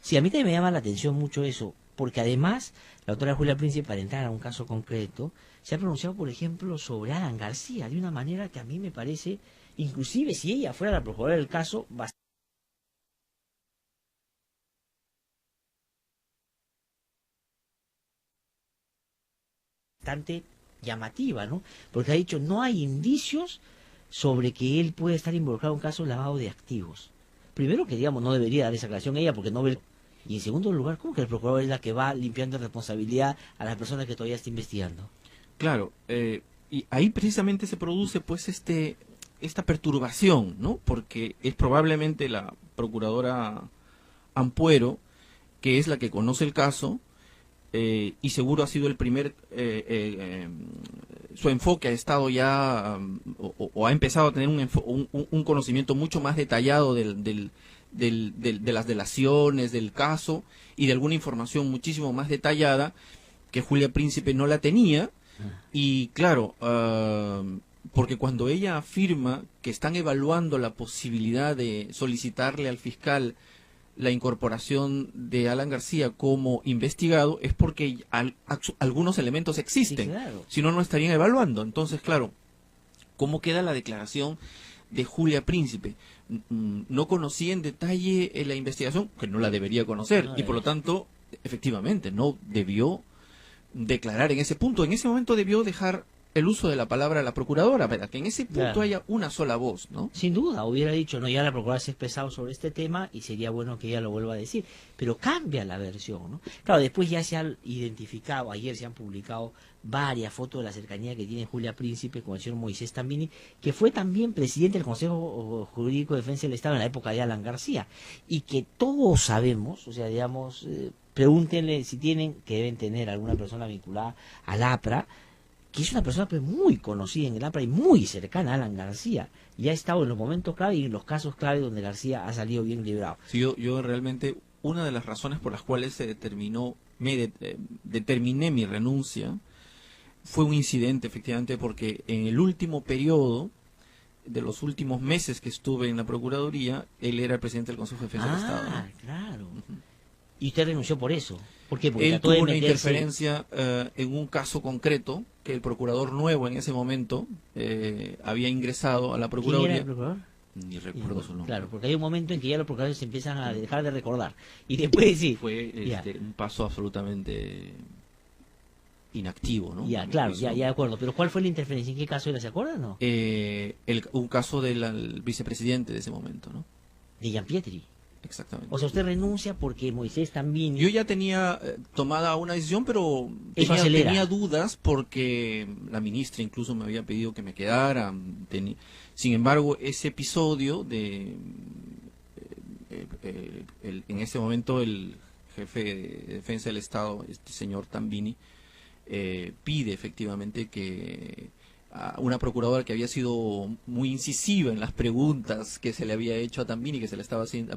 Sí, a mí también me llama la atención mucho eso, porque además la doctora Julia Príncipe, para entrar a un caso concreto, se ha pronunciado, por ejemplo, sobre Alan García, de una manera que a mí me parece, inclusive si ella fuera la procuradora del caso, bastante llamativa, ¿no? Porque ha dicho, no hay indicios sobre que él puede estar involucrado en un caso de lavado de activos. Primero que, digamos, no debería dar esa aclaración ella porque no ve. Y en segundo lugar, ¿cómo que el procurador es la que va limpiando responsabilidad a las personas que todavía está investigando? Claro, y ahí precisamente se produce pues esta perturbación, ¿no? Porque es probablemente la procuradora Ampuero, que es la que conoce el caso, y seguro ha sido el primer, su enfoque ha estado ya, o ha empezado a tener un conocimiento mucho más detallado de las delaciones, del caso, y de alguna información muchísimo más detallada, que Julia Príncipe no la tenía. Y claro, porque cuando ella afirma que están evaluando la posibilidad de solicitarle al fiscal la incorporación de Alan García como investigado, es porque algunos elementos existen. Sí, claro. Si no, no estarían evaluando. Entonces, claro, ¿cómo queda la declaración de Julia Príncipe? No conocía en detalle la investigación, que no la debería conocer, y por lo tanto, efectivamente, no debió declarar en ese punto. En ese momento debió dejar el uso de la palabra a la procuradora, para que en ese punto haya una sola voz, ¿no? Sin duda, hubiera dicho, no, ya la procuradora se ha expresado sobre este tema y sería bueno que ella lo vuelva a decir, pero cambia la versión, ¿no? Claro, después ya se han identificado, ayer se han publicado varias fotos de la cercanía que tiene Julia Príncipe con el señor Moisés Tambini, que fue también presidente del Consejo Jurídico de Defensa del Estado en la época de Alan García, y que todos sabemos, o sea, digamos, pregúntenle si tienen, que deben tener alguna persona vinculada al APRA, que es una persona pues, muy conocida en el APRA y muy cercana a Alan García, y ha estado en los momentos clave y en los casos clave donde García ha salido bien librado. Sí, yo realmente, una de las razones por las cuales determiné mi renuncia, fue un incidente, efectivamente, porque en el último periodo, de los últimos meses que estuve en la Procuraduría, él era el presidente del Consejo de Defensa del Estado, ¿no? Claro. Y usted renunció por eso. ¿Por qué? Porque él tuvo una interferencia en un caso concreto, que el procurador nuevo en ese momento había ingresado a la Procuraduría. ¿Quién era el procurador? Ni recuerdo su nombre. Claro, porque hay un momento en que ya los procuradores se empiezan a dejar de recordar. Y después sí. Fue un paso absolutamente inactivo, ¿no? Ya, claro, ya de acuerdo. Pero ¿cuál fue la interferencia? ¿En qué caso era? ¿Se acuerdan o no? Un caso del vicepresidente de ese momento, ¿no? De Gianpietri. Exactamente. O sea, usted renuncia porque Moisés también... Yo ya tenía tomada una decisión, pero tenía dudas porque la ministra incluso me había pedido que me quedara. Sin embargo, ese episodio en ese momento el jefe de defensa del Estado, este señor Tambini, pide efectivamente que a una procuradora que había sido muy incisiva en las preguntas que se le había hecho a Tambini, que se le estaba haciendo, a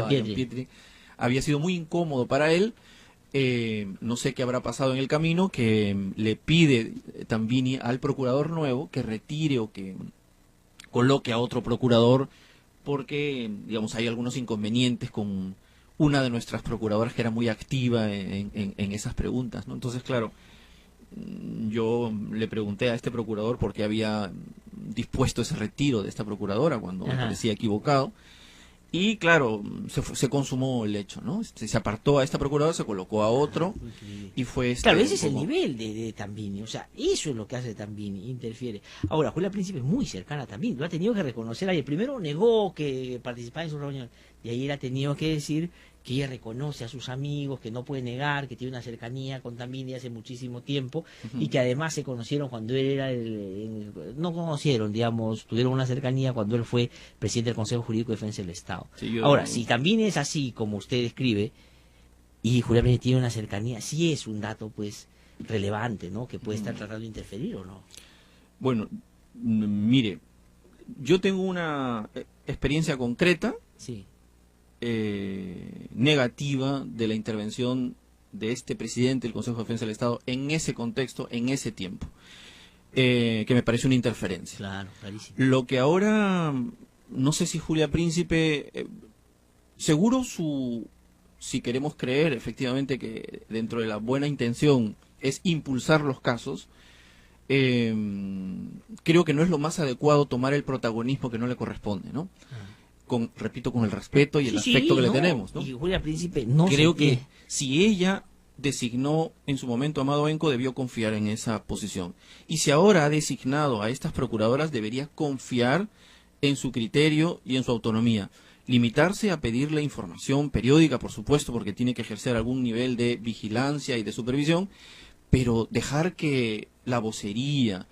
Gianpietri, había sido muy incómodo para él. No sé qué habrá pasado en el camino, que le pide Tambini al procurador nuevo que retire o que coloque a otro procurador, porque, digamos, hay algunos inconvenientes con una de nuestras procuradoras que era muy activa en esas preguntas, ¿no? Entonces, claro, yo le pregunté a este procurador por qué había dispuesto ese retiro de esta procuradora cuando me parecía equivocado, y claro, se consumó el hecho, ¿no? Se apartó a esta procuradora, se colocó a otro, y fue claro, ese es el nivel de Tambini, o sea, eso es lo que hace Tambini, interfiere. Ahora, Julia Príncipe es muy cercana a Tambini, lo ha tenido que reconocer ayer. Primero negó que participaba en su reunión, y ayer ha tenido que decir que ella reconoce a sus amigos, que no puede negar, que tiene una cercanía con Tambini hace muchísimo tiempo, y que además se conocieron cuando él era no conocieron, digamos, tuvieron una cercanía cuando él fue presidente del Consejo Jurídico de Defensa del Estado. Sí, ahora, si Tambini es así como usted describe, y Julia Príncipe tiene una cercanía, sí es un dato, pues, relevante, ¿no?, que puede estar tratando de interferir o no. Bueno, mire, yo tengo una experiencia concreta, sí, negativa de la intervención de este presidente del Consejo de Defensa del Estado en ese contexto, en ese tiempo, que me parece una interferencia. Claro, clarísimo. Lo que ahora, no sé si Julia Príncipe, seguro si queremos creer efectivamente que dentro de la buena intención es impulsar los casos, creo que no es lo más adecuado tomar el protagonismo que no le corresponde, ¿no? Repito, con el respeto y el afecto que le tenemos, ¿no? Y Julia Príncipe no creo que si ella designó en su momento a Amado Benco, debió confiar en esa posición. Y si ahora ha designado a estas procuradoras, debería confiar en su criterio y en su autonomía. Limitarse a pedirle información periódica, por supuesto, porque tiene que ejercer algún nivel de vigilancia y de supervisión, pero dejar que la vocería,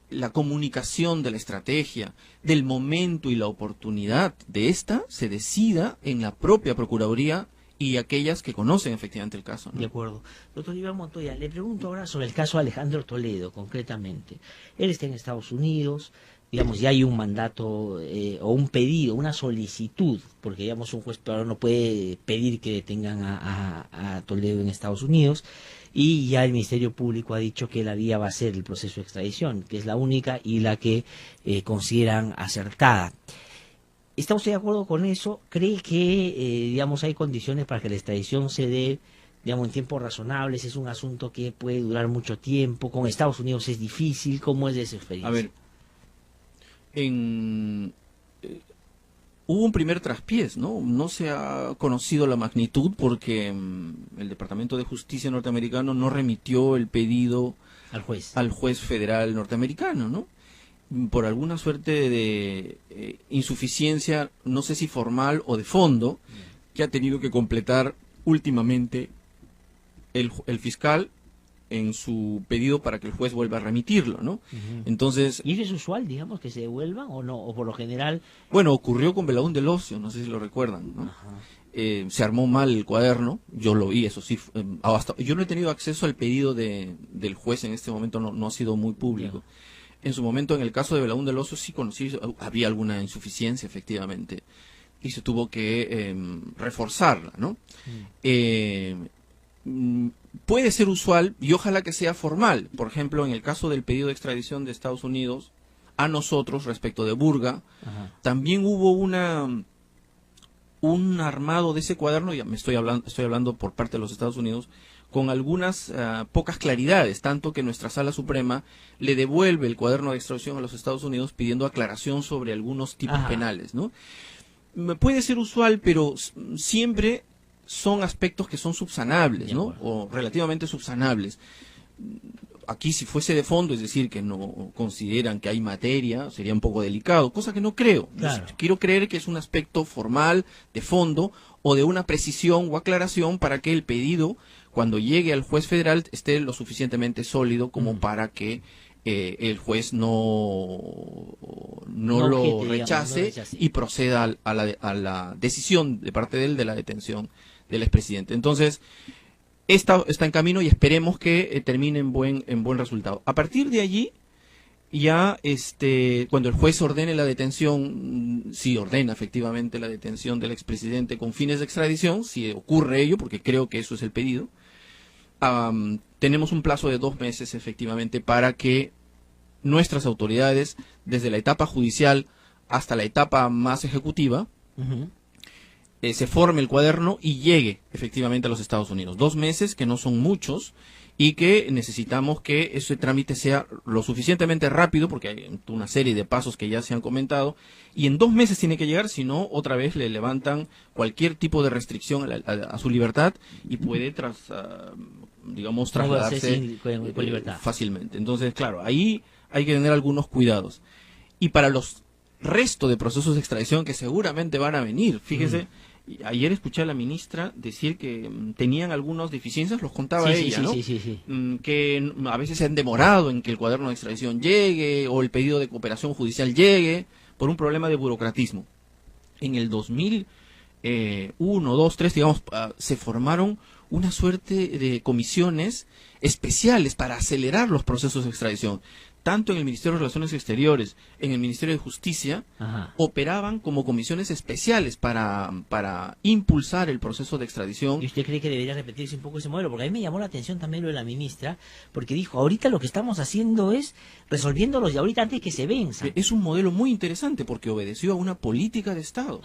la comunicación de la estrategia, del momento y la oportunidad de esta se decida en la propia Procuraduría y aquellas que conocen efectivamente el caso, ¿no? De acuerdo. Doctor Iván Montoya, le pregunto ahora sobre el caso de Alejandro Toledo, concretamente. Él está en Estados Unidos, digamos, ya hay un mandato o un pedido, una solicitud, porque digamos un juez peruano no puede pedir que detengan a Toledo en Estados Unidos, y ya el Ministerio Público ha dicho que la vía va a ser el proceso de extradición, que es la única y la que consideran acertada. ¿Está usted de acuerdo con eso? ¿Cree que, digamos, hay condiciones para que la extradición se dé, digamos, en tiempos razonables? ¿Es un asunto que puede durar mucho tiempo? ¿Con Estados Unidos es difícil? ¿Cómo es de esa experiencia? A ver, hubo un primer traspiés, ¿no? No se ha conocido la magnitud porque el Departamento de Justicia norteamericano no remitió el pedido al juez federal norteamericano, ¿no? Por alguna suerte de insuficiencia, no sé si formal o de fondo, que ha tenido que completar últimamente el fiscal en su pedido para que el juez vuelva a remitirlo, ¿no? Entonces, ¿y eso es usual, digamos, que se devuelvan o no? ¿O por lo general? Bueno, ocurrió con Belaúnde del Ocio, no sé si lo recuerdan, ¿no? Se armó mal el cuaderno, yo lo vi, eso sí, yo no he tenido acceso al pedido del juez en este momento, no ha sido muy público. En su momento, en el caso de Belaúnde del Ocio, sí conocí, había alguna insuficiencia, efectivamente, y se tuvo que reforzarla, ¿no? Puede ser usual y ojalá que sea formal. Por ejemplo, en el caso del pedido de extradición de Estados Unidos a nosotros respecto de Burga, también hubo un armado de ese cuaderno, ya estoy hablando por parte de los Estados Unidos, con algunas pocas claridades, tanto que nuestra Sala Suprema le devuelve el cuaderno de extradición a los Estados Unidos pidiendo aclaración sobre algunos tipos penales, ¿no? Puede ser usual, pero siempre son aspectos que son subsanables, ¿no? O relativamente subsanables. Aquí, si fuese de fondo, es decir, que no consideran que hay materia, sería un poco delicado, cosa que no creo. Claro. Quiero creer que es un aspecto formal, de fondo, o de una precisión o aclaración para que el pedido, cuando llegue al juez federal, esté lo suficientemente sólido como para que el juez no lo rechace y proceda a la decisión de parte de él de la detención del expresidente. Entonces, está en camino y esperemos que termine en buen resultado. A partir de allí, ya cuando el juez ordene la detención, si ordena efectivamente la detención del expresidente con fines de extradición, si ocurre ello, porque creo que eso es el pedido, tenemos un plazo de 2 meses efectivamente para que nuestras autoridades, desde la etapa judicial hasta la etapa más ejecutiva, se forme el cuaderno y llegue efectivamente a los Estados Unidos. 2 meses, que no son muchos, y que necesitamos que ese trámite sea lo suficientemente rápido, porque hay una serie de pasos que ya se han comentado, y en 2 meses tiene que llegar, si no, otra vez le levantan cualquier tipo de restricción a su libertad y puede trasladarse con libertad fácilmente. Entonces, claro, ahí hay que tener algunos cuidados. Y para los resto de procesos de extradición que seguramente van a venir, fíjese, ayer escuché a la ministra decir que tenían algunas deficiencias, los contaba ella, ¿no? Que a veces se han demorado en que el cuaderno de extradición llegue o el pedido de cooperación judicial llegue por un problema de burocratismo. En el 2001, 2, 3, digamos, se formaron una suerte de comisiones especiales para acelerar los procesos de extradición. Tanto en el Ministerio de Relaciones Exteriores, en el Ministerio de Justicia, operaban como comisiones especiales para impulsar el proceso de extradición. ¿Y usted cree que debería repetirse un poco ese modelo? Porque a mí me llamó la atención también lo de la ministra, porque dijo, ahorita lo que estamos haciendo es resolviéndolos de ahorita antes que se venzan. Es un modelo muy interesante porque obedeció a una política de Estado.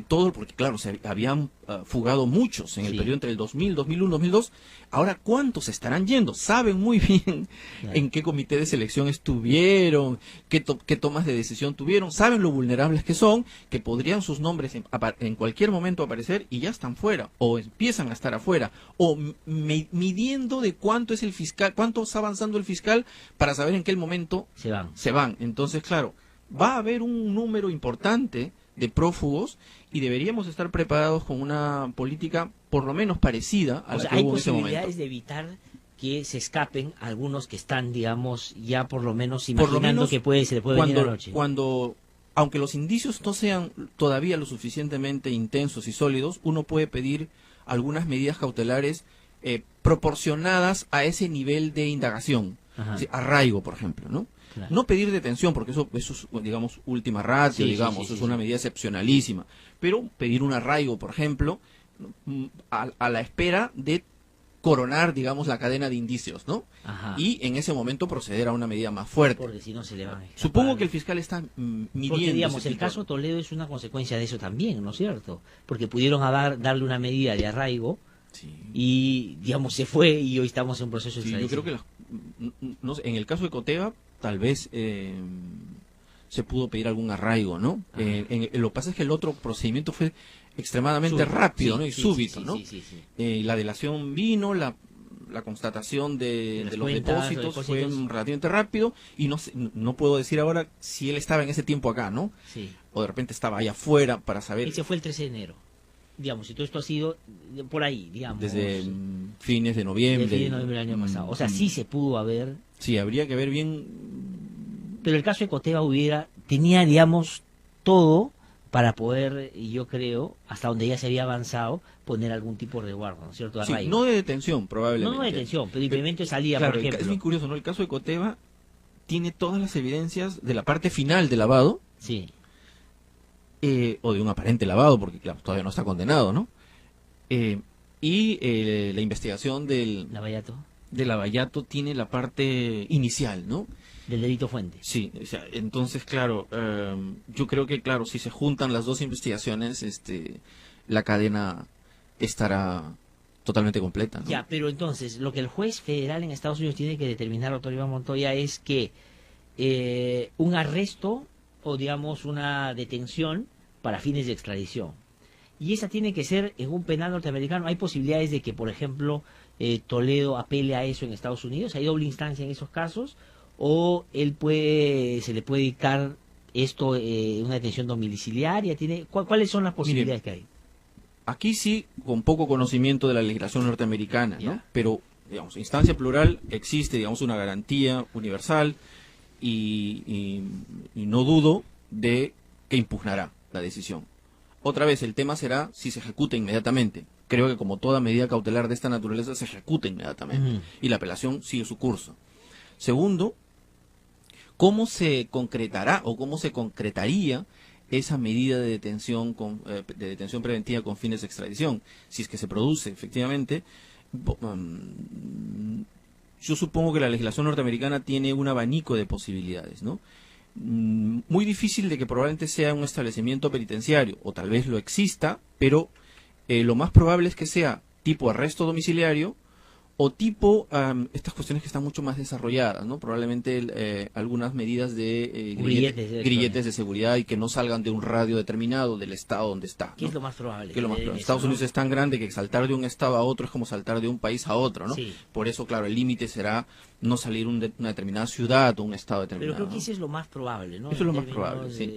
Porque claro, se habían fugado muchos en el periodo entre el 2000, 2001, 2002. Ahora, ¿cuántos estarán yendo? Saben muy bien en qué comité de selección estuvieron, qué tomas de decisión tuvieron, saben lo vulnerables que son, que podrían sus nombres en cualquier momento aparecer y ya están fuera, o empiezan a estar afuera, o midiendo de cuánto es el fiscal, cuánto está avanzando el fiscal para saber en qué momento se van. Entonces, claro, va a haber un número importante de prófugos y deberíamos estar preparados con una política por lo menos parecida a la que hubo en ese momento. Hay posibilidades de evitar que se escapen algunos que están, digamos, ya por lo menos imaginando que se le puede venir la noche. Aunque los indicios no sean todavía lo suficientemente intensos y sólidos, uno puede pedir algunas medidas cautelares proporcionadas a ese nivel de indagación. Arraigo, por ejemplo, ¿no? Claro. No pedir detención, porque eso es, digamos, última ratio, es una medida excepcionalísima. Pero pedir un arraigo, por ejemplo, a la espera de coronar, digamos, la cadena de indicios, ¿no? Y en ese momento proceder a una medida más fuerte. Porque si no se le van a escapar. Supongo que el fiscal está midiendo. Porque, digamos, el caso Toledo es una consecuencia de eso también, ¿no es cierto? Porque pudieron darle una medida de arraigo y, digamos, se fue y hoy estamos en un proceso de extradición. Yo creo que no sé, en el caso de Coteva, tal vez se pudo pedir algún arraigo, ¿no? Lo que pasa es que el otro procedimiento fue extremadamente rápido, ¿no? Y súbito, ¿no? La delación vino, la constatación de los depósitos fue relativamente rápido y no puedo decir ahora si él estaba en ese tiempo acá, ¿no? O de repente estaba allá afuera para saber. Ese fue el 13 de enero. Digamos, y todo esto ha sido por ahí, digamos. Desde fines de noviembre. Desde fines de noviembre del año pasado. O sea, sí se pudo haber. Sí, habría que ver bien. Pero el caso de Coteva tenía, digamos, todo para poder, yo creo, hasta donde ya se había avanzado, poner algún tipo de resguardo, ¿no es cierto? Sí, no de detención, probablemente. No de detención, pero implemento de salida, claro, por ejemplo. Es muy curioso, ¿no? El caso de Coteva tiene todas las evidencias de la parte final del lavado. Sí. O de un aparente lavado, porque claro, todavía no está condenado, ¿no? Y la investigación del Lavallato tiene la parte inicial, ¿no? Del delito fuente. Sí, o sea, entonces, claro, yo creo que, claro, si se juntan las dos investigaciones, la cadena estará totalmente completa, ¿no? Ya, pero entonces, lo que el juez federal en Estados Unidos tiene que determinar, doctor Iván Montoya, es que un arresto o, digamos, una detención para fines de extradición. Y esa tiene que ser en un penal norteamericano. Hay posibilidades de que, por ejemplo, Toledo apele a eso en Estados Unidos. Hay doble instancia en esos casos. O él se le puede dictar una detención domiciliaria. ¿Cuáles son las posibilidades que hay? Aquí sí, con poco conocimiento de la legislación norteamericana, ¿no? Pero, digamos, instancia plural existe, digamos, una garantía universal y no dudo de que impugnará la decisión. Otra vez, el tema será si se ejecuta inmediatamente. Creo que como toda medida cautelar de esta naturaleza se ejecuta inmediatamente y la apelación sigue su curso. Segundo, ¿cómo se concretará o cómo se concretaría esa medida de detención preventiva con fines de extradición? Si es que se produce efectivamente, yo supongo que la legislación norteamericana tiene un abanico de posibilidades, ¿no? Muy difícil de que probablemente sea un establecimiento penitenciario, o tal vez lo exista, pero lo más probable es que sea tipo arresto domiciliario o tipo estas cuestiones que están mucho más desarrolladas, ¿no? Probablemente algunas medidas de grilletes de seguridad y que no salgan de un radio determinado del estado donde está, ¿no? ¿Qué es lo más probable? Estados Unidos es tan grande que saltar de un estado a otro es como saltar de un país a otro, ¿no? Sí. Por eso, claro, el límite será no salir una determinada ciudad o un estado determinado. Pero creo que eso es lo más probable, ¿no? Eso es lo más probable, sí.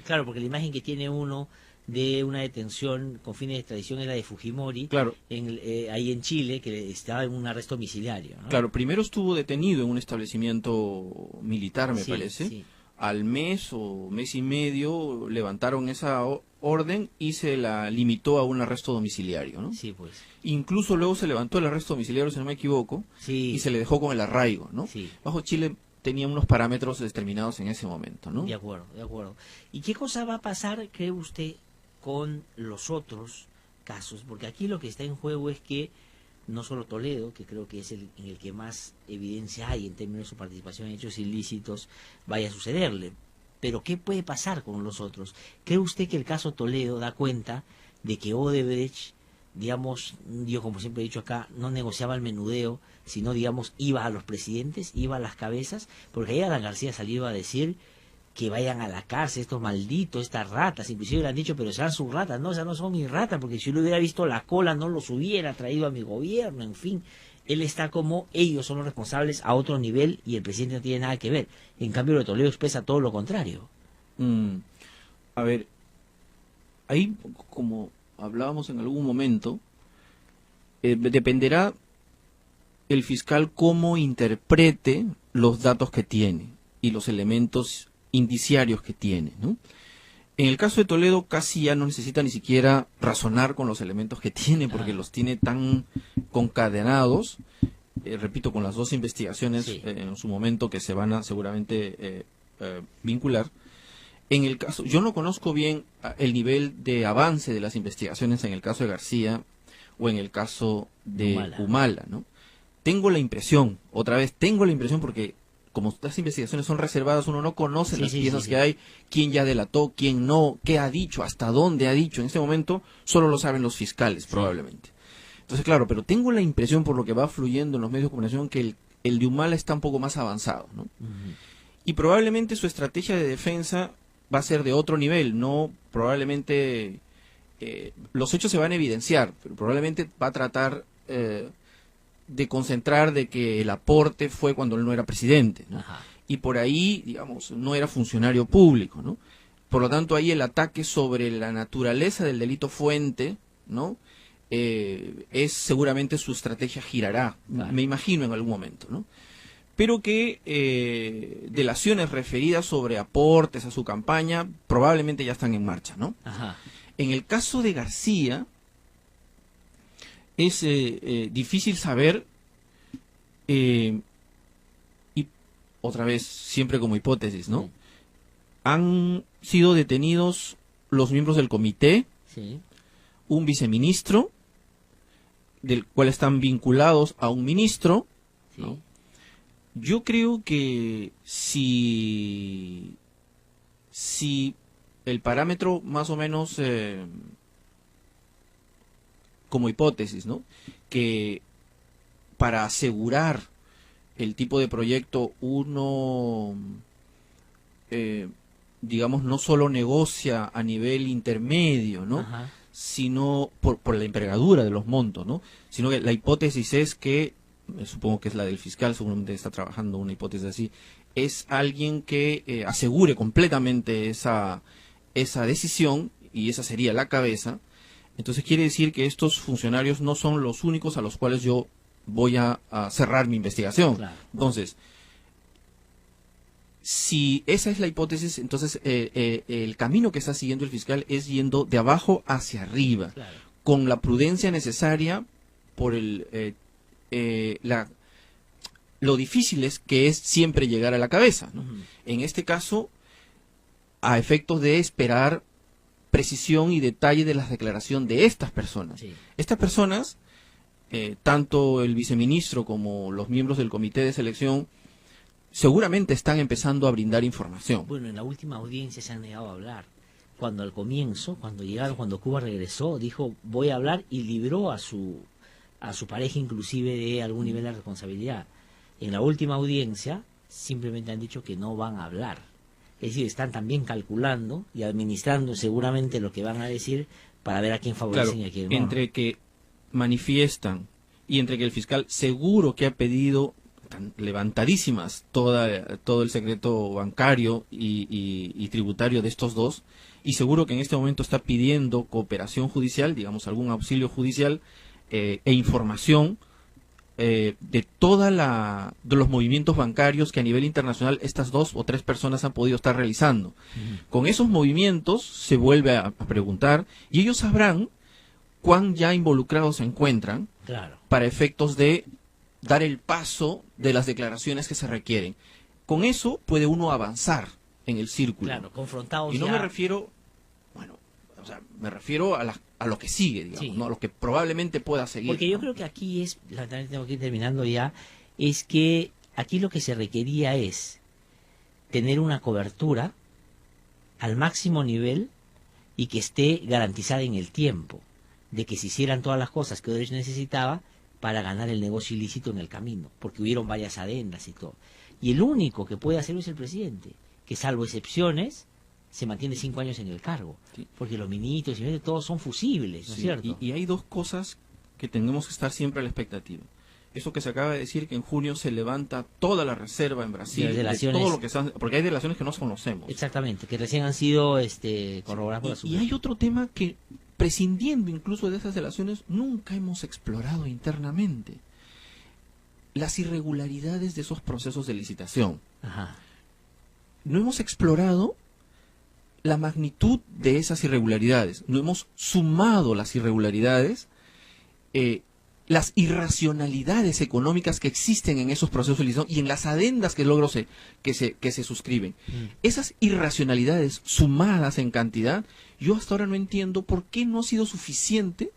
Claro, porque la imagen que tiene uno de una detención con fines de extradición es la de Fujimori, claro, ahí en Chile, que estaba en un arresto domiciliario, ¿no? Claro, primero estuvo detenido en un establecimiento militar, me parece. Sí. Al mes o mes y medio levantaron esa orden y se la limitó a un arresto domiciliario, ¿no? Sí, pues. Incluso luego se levantó el arresto domiciliario, si no me equivoco, Sí. y se le dejó con el arraigo, ¿no? Sí. Bajo Chile tenía unos parámetros determinados en ese momento, ¿no? De acuerdo, de acuerdo. ¿Y qué cosa va a pasar, cree usted, con los otros casos? Porque aquí lo que está en juego es que no solo Toledo, que creo que es en el que más evidencia hay en términos de su participación en hechos ilícitos, vaya a sucederle. Pero ¿qué puede pasar con los otros? ¿Cree usted que el caso Toledo da cuenta de que Odebrecht, digamos, yo como siempre he dicho acá, no negociaba el menudeo, sino, digamos, iba a los presidentes, iba a las cabezas? Porque ahí Alan García salió a decir que vayan a la cárcel estos malditos, estas ratas, inclusive le han dicho, pero sean sus ratas, no, esas no son mis ratas, porque si yo le hubiera visto la cola no los hubiera traído a mi gobierno, en fin. Él está como ellos son los responsables a otro nivel y el presidente no tiene nada que ver. En cambio, lo de Toledo expresa todo lo contrario. A ver, ahí como hablábamos en algún momento, dependerá el fiscal cómo interprete los datos que tiene y los elementos indiciarios que tiene, ¿no? En el caso de Toledo casi ya no necesita ni siquiera razonar con los elementos que tiene, porque los tiene tan concadenados, repito, con las dos investigaciones en su momento que se van a seguramente vincular. En el caso, yo no conozco bien el nivel de avance de las investigaciones en el caso de García o en el caso de Humala, ¿no? Tengo la impresión, otra vez, porque como estas investigaciones son reservadas, uno no conoce las piezas que hay, quién ya delató, quién no, qué ha dicho, hasta dónde ha dicho. En este momento solo lo saben los fiscales, probablemente. Entonces, claro, pero tengo la impresión, por lo que va fluyendo en los medios de comunicación, que el de Humala está un poco más avanzado, ¿no? Y probablemente su estrategia de defensa va a ser de otro nivel, no probablemente los hechos se van a evidenciar, pero probablemente va a tratar de concentrar de que el aporte fue cuando él no era presidente, ¿no? Y por ahí, digamos, no era funcionario público, ¿no? Por lo tanto, ahí el ataque sobre la naturaleza del delito fuente, ¿no? Es seguramente su estrategia girará, me imagino en algún momento, ¿no? Pero que delaciones referidas sobre aportes a su campaña probablemente ya están en marcha, ¿no? En el caso de García, es difícil saber, y otra vez, siempre como hipótesis, ¿no? Han sido detenidos los miembros del comité, un viceministro, del cual están vinculados a un ministro, ¿no? Yo creo que si el parámetro más o menos como hipótesis, ¿no? Que para asegurar el tipo de proyecto uno, digamos, no solo negocia a nivel intermedio, ¿no? Sino por la envergadura de los montos, ¿no? Sino que la hipótesis es que, supongo que es la del fiscal, seguramente está trabajando una hipótesis así, es alguien que asegure completamente esa decisión, y esa sería la cabeza. Entonces quiere decir que estos funcionarios no son los únicos a los cuales yo voy a cerrar mi investigación. Entonces, si esa es la hipótesis, entonces el camino que está siguiendo el fiscal es yendo de abajo hacia arriba, con la prudencia necesaria por lo difícil es que es siempre llegar a la cabeza, ¿no? En este caso, a efectos de esperar precisión y detalle de la declaración de estas personas. Estas personas, tanto el viceministro como los miembros del comité de selección, seguramente están empezando a brindar información. Bueno, en la última audiencia se han negado a hablar. Cuando al comienzo, cuando Cuba regresó, dijo voy a hablar, y libró a su pareja inclusive de algún nivel de responsabilidad. En la última audiencia simplemente han dicho que no van a hablar. Es decir, están también calculando y administrando seguramente lo que van a decir para ver a quién favorecen y a quién no. Entre que manifiestan y entre que el fiscal seguro que ha pedido levantadísimas todo el secreto bancario y tributario de estos dos, y seguro que en este momento está pidiendo cooperación judicial, digamos algún auxilio judicial e información de de los movimientos bancarios que a nivel internacional estas 2 o 3 personas han podido estar realizando. Con esos movimientos se vuelve a preguntar y ellos sabrán cuán ya involucrados se encuentran para efectos de dar el paso de las declaraciones que se requieren. Con eso puede uno avanzar en el círculo. Claro, confrontados. Y no me refiero, me refiero a lo que sigue, digamos, ¿no? A lo que probablemente pueda seguir. Porque yo creo que aquí lamentablemente tengo que ir terminando ya, es que aquí lo que se requería es tener una cobertura al máximo nivel y que esté garantizada en el tiempo, de que se hicieran todas las cosas que Odebrecht necesitaba para ganar el negocio ilícito en el camino, porque hubieron varias adendas y todo. Y el único que puede hacerlo es el presidente, que salvo excepciones, se mantiene 5 años en el cargo, porque los ministros y todos son fusibles, ¿no es cierto? Y hay 2 cosas que tenemos que estar siempre a la expectativa. Eso que se acaba de decir, que en junio se levanta toda la reserva en Brasil, de todo lo que porque hay delaciones que no conocemos. Exactamente, que recién han sido corroboradas por la Suprema. Y hay otro tema que, prescindiendo incluso de esas delaciones, nunca hemos explorado internamente: las irregularidades de esos procesos de licitación. No hemos explorado la magnitud de esas irregularidades, no hemos sumado las irregularidades, las irracionalidades económicas que existen en esos procesos de licitación y en las adendas que se suscriben. Esas irracionalidades sumadas en cantidad, yo hasta ahora no entiendo por qué no ha sido suficiente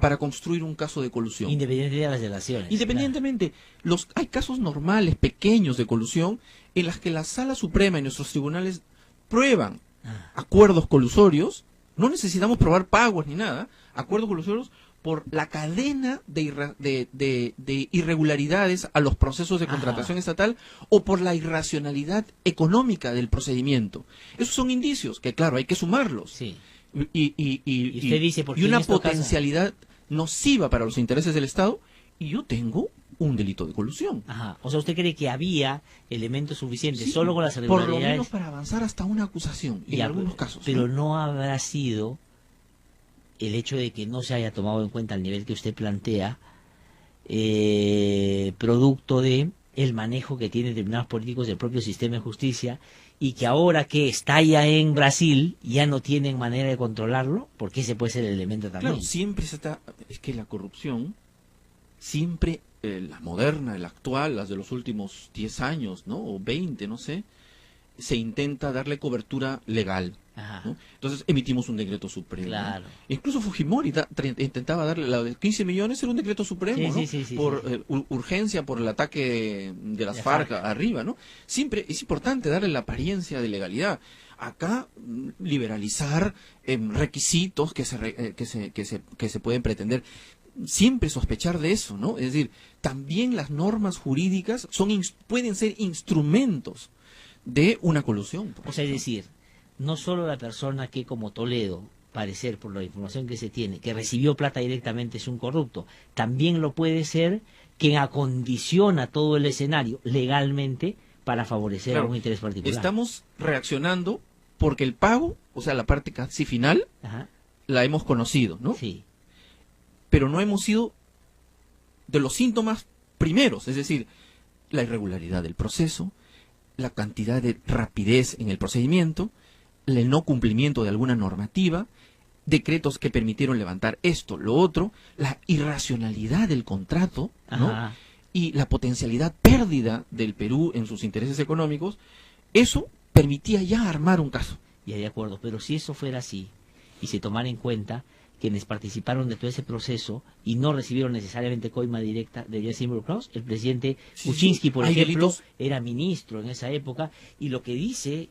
para construir un caso de colusión. Independientemente de las delaciones. Independientemente, hay casos normales, pequeños de colusión, en las que la Sala Suprema y nuestros tribunales prueban acuerdos colusorios. No necesitamos probar pagos ni nada, acuerdos colusorios por la cadena de irregularidades a los procesos de contratación estatal o por la irracionalidad económica del procedimiento. Esos son indicios que, claro, hay que sumarlos. Sí. Y usted dice, y una potencialidad nociva para los intereses del Estado, y yo tengo un delito de colusión. O sea, ¿usted cree que había elementos suficientes solo con las irregularidades? Por lo menos para avanzar hasta una acusación, en algunos casos. Pero no habrá sido el hecho de que no se haya tomado en cuenta al nivel que usted plantea, producto de el manejo que tienen determinados políticos del propio sistema de justicia, y que ahora que estalla en Brasil ya no tienen manera de controlarlo, porque ese puede ser el elemento también. Claro, siempre es que la corrupción, siempre, la moderna, la actual, las de los últimos 10 años, ¿no? O 20, no sé, se intenta darle cobertura legal. ¿No? Entonces emitimos un decreto supremo. Claro. ¿No? Incluso Fujimori intentaba darle la de 15 millones, era un decreto supremo, ¿no? Por urgencia, por el ataque de las FARC arriba, ¿no? Siempre es importante darle la apariencia de legalidad. Acá liberalizar requisitos que se pueden pretender. Siempre sospechar de eso, ¿no? Es decir, también las normas jurídicas pueden ser instrumentos de una colusión. O sea, es decir, no solo la persona que, como Toledo, parecer por la información que se tiene, que recibió plata directamente es un corrupto, también lo puede ser quien acondiciona todo el escenario legalmente para favorecer algún interés particular. Estamos reaccionando porque el pago, o sea, la parte casi final, la hemos conocido, ¿no? Sí. Pero no hemos sido de los síntomas primeros, es decir, la irregularidad del proceso, la cantidad de rapidez en el procedimiento, el no cumplimiento de alguna normativa, decretos que permitieron levantar esto, lo otro, la irracionalidad del contrato, ¿no? Y la potencialidad pérdida del Perú en sus intereses económicos. Eso permitía ya armar un caso. Ya, de acuerdo, pero si eso fuera así y se tomara en cuenta quienes participaron de todo ese proceso y no recibieron necesariamente coima directa, deberían ser involucrados. El presidente Kuczynski, por ejemplo, era ministro en esa época, y lo que dice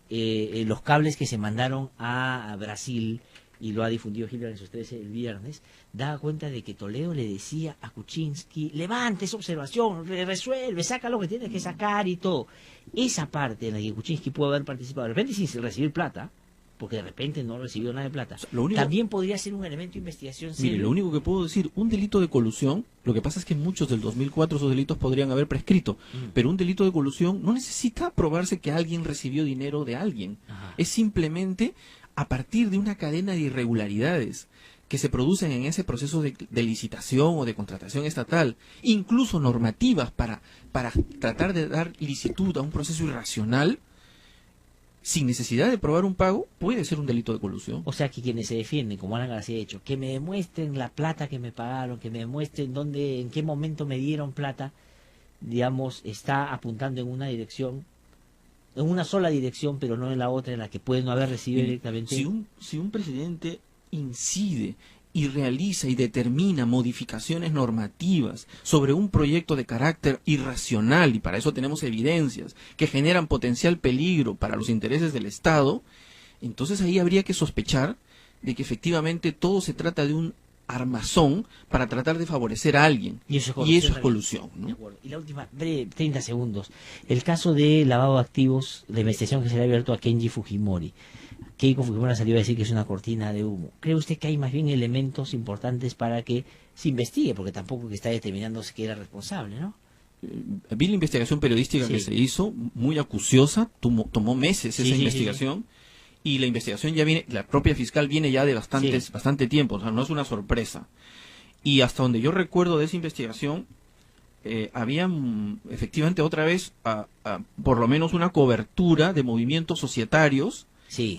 los cables que se mandaron a Brasil, y lo ha difundido Hitler en sus 13 el viernes, da cuenta de que Toledo le decía a Kuczynski: levante esa observación, resuelve, saca lo que tienes que sacar y todo. Esa parte en la que Kuczynski pudo haber participado, de repente sin recibir plata, porque de repente no recibió nada de plata, también podría ser un elemento de investigación serio. Mire, lo único que puedo decir, un delito de colusión, lo que pasa es que muchos del 2004 esos delitos podrían haber prescrito, pero un delito de colusión no necesita probarse que alguien recibió dinero de alguien. Es simplemente a partir de una cadena de irregularidades que se producen en ese proceso de licitación o de contratación estatal, incluso normativas para tratar de dar licitud a un proceso irracional, sin necesidad de probar un pago, puede ser un delito de colusión. O sea que quienes se defienden, como Alan García ha hecho, que me demuestren la plata que me pagaron, que me demuestren dónde, en qué momento me dieron plata, digamos, está apuntando en una dirección, en una sola dirección, pero no en la otra, en la que puede no haber recibido directamente. Si un presidente incide y realiza y determina modificaciones normativas sobre un proyecto de carácter irracional, y para eso tenemos evidencias que generan potencial peligro para los intereses del Estado, entonces ahí habría que sospechar de que efectivamente todo se trata de un armazón para tratar de favorecer a alguien. Y eso es colusión, ¿no? De acuerdo. Y la última, breve, 30 segundos. El caso de lavado de activos, la investigación que se le ha abierto a Kenji Fujimori. Keiko Fujimori salió a decir que es una cortina de humo. ¿Cree usted que hay más bien elementos importantes para que se investigue? Porque tampoco que está determinándose que era responsable, ¿no? Vi la investigación periodística que se hizo, muy acuciosa, tomó meses esa investigación, y la investigación ya viene, la propia fiscal viene ya de bastante tiempo, o sea, no es una sorpresa. Y hasta donde yo recuerdo de esa investigación, había efectivamente otra vez por lo menos una cobertura de movimientos societarios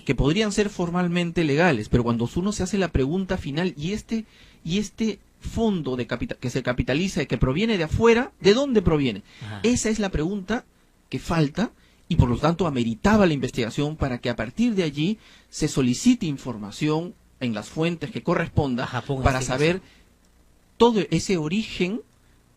que podrían ser formalmente legales, pero cuando uno se hace la pregunta final, y este fondo que se capitaliza y que proviene de afuera, ¿de dónde proviene? Ajá. Esa es la pregunta que falta, y por lo tanto ameritaba la investigación para que a partir de allí se solicite información en las fuentes que corresponda para saber todo ese origen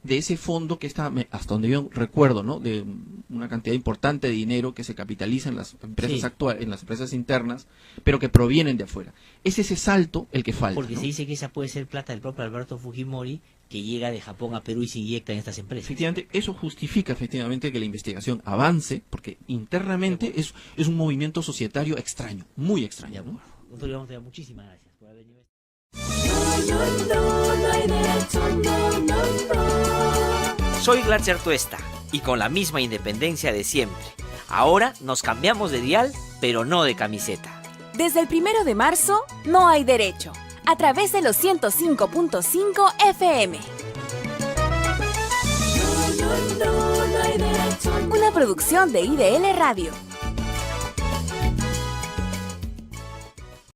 de ese fondo que está, hasta donde yo recuerdo, ¿no?, de una cantidad importante de dinero que se capitaliza en las empresas actuales, en las empresas internas, pero que provienen de afuera. Es ese salto el que falta. Porque ¿no? se dice que esa puede ser plata del propio Alberto Fujimori, que llega de Japón a Perú y se inyecta en estas empresas. Efectivamente, eso justifica efectivamente que la investigación avance, porque internamente es un movimiento societario extraño, muy extraño, ¿no? Doctor Iván Montero, muchísimas gracias por haber venido. Soy Glatzer Tuesta, y con la misma independencia de siempre. Ahora nos cambiamos de dial, pero no de camiseta. Desde el 1 de marzo, no hay derecho, a través de los 105.5 FM. Una producción de IDL Radio.